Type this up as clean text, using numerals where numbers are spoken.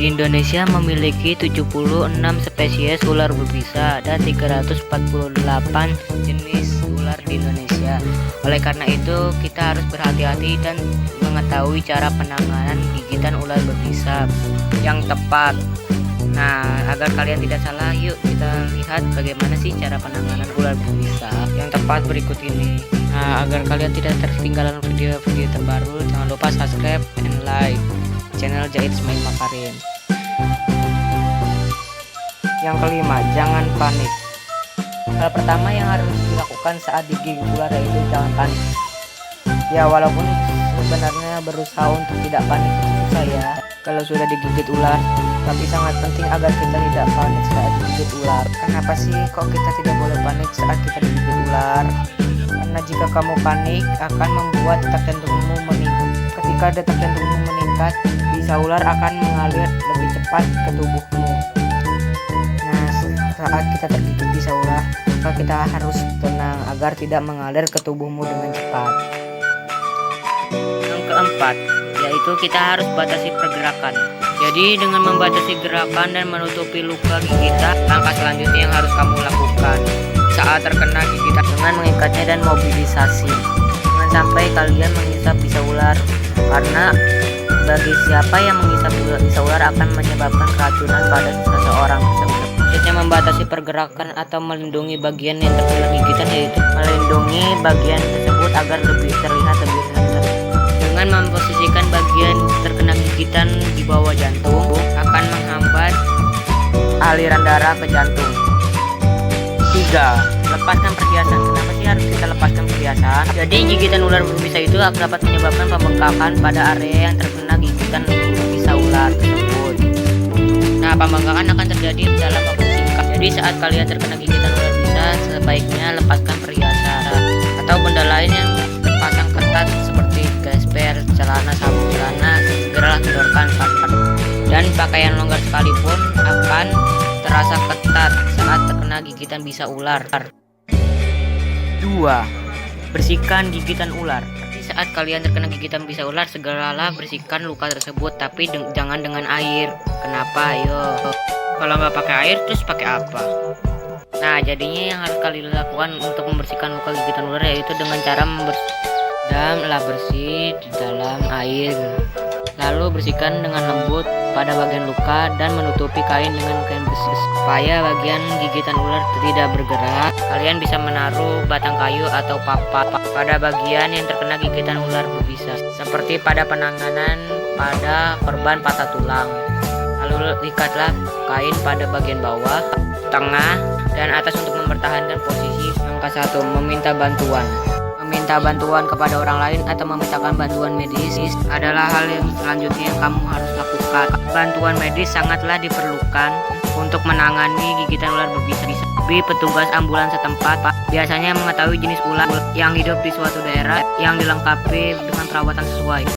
Di Indonesia memiliki 76 spesies ular berbisa dan 348 jenis ular di Indonesia. Oleh karena itu, kita harus berhati-hati dan mengetahui cara penanganan gigitan ular berbisa yang tepat. Nah, agar kalian tidak salah, yuk kita lihat bagaimana sih cara penanganan ular berbisa yang tepat berikut ini. Nah, agar kalian tidak terketinggalan video-video terbaru, jangan lupa subscribe and like channel Zahid Ismail Makarim. Yang kelima, jangan panik. Hal pertama yang harus dilakukan saat digigit ular yaitu jangan panik. Ya, walaupun sebenarnya berusaha untuk tidak panik itu susah ya kalau sudah digigit ular, tapi sangat penting agar kita tidak panik saat digigit ular. Kenapa sih kok kita tidak boleh panik saat kita digigit ular? Karena jika kamu panik akan membuat detak jantungmu meningkat. Ketika detak jantungmu meningkat, bisa ular akan mengalir lebih cepat ke tubuhmu. Nah, saat kita tergigit bisa ular, maka kita harus tenang agar tidak mengalir ke tubuhmu dengan cepat. Yang keempat, yaitu kita harus batasi pergerakan. Jadi dengan membatasi gerakan dan menutupi luka gigitan, langkah selanjutnya yang harus kamu lakukan saat terkena gigitan dengan mengikatnya dan mobilisasi. Jangan sampai kalian menghisap bisa ular, karena bagi siapa yang menghisap bisa ular akan menyebabkan keracunan pada seseorang. Maksudnya membatasi pergerakan atau melindungi bagian yang terkena gigitan, yaitu melindungi bagian tersebut agar lebih terlihat lebih santai. Dengan memposisikan bagian terkena gigitan di bawah jantung akan menghambat aliran darah ke jantung. 3. Lepaskan perhiasan. Kenapa sih harus kita lepaskan perhiasan? Jadi gigitan ular berbisa itu dapat menyebabkan pembengkakan pada area yang terkena gigitan berbisa ular tersebut. Nah, pembengkakan akan terjadi dalam waktu singkat. Jadi saat kalian terkena gigitan ular berbisa, sebaiknya lepaskan perhiasan atau benda lain yang terpasang ketat seperti gesper, celana, sabuk celana, segeralah kendorkan. Dan pakaian longgar sekalipun akan terasa ketat saat terkena gigitan bisa ular. 2. Bersihkan gigitan ular. Saat kalian terkena gigitan bisa ular, segeralah bersihkan luka tersebut, tapi jangan dengan air. Kenapa? Ayo, kalau nggak pakai air terus pakai apa? Nah, jadinya yang harus kalian lakukan untuk membersihkan luka gigitan ular yaitu dengan cara bersih di dalam air. Lalu bersihkan dengan lembut pada bagian luka dan menutupi kain dengan kain bersih supaya bagian gigitan ular tidak bergerak. Kalian bisa menaruh batang kayu atau papat pada bagian yang terkena gigitan ular berbisa, seperti pada penanganan pada korban patah tulang. Lalu ikatlah kain pada bagian bawah, tengah, dan atas untuk mempertahankan posisi. Langkah 1, meminta bantuan. Meminta bantuan kepada orang lain atau memintakan bantuan medis adalah hal yang selanjutnya yang kamu harus lakukan. Bantuan medis sangatlah diperlukan untuk menangani gigitan ular berbisa. Tapi petugas ambulans setempat biasanya mengetahui jenis ular yang hidup di suatu daerah yang dilengkapi dengan perawatan sesuai.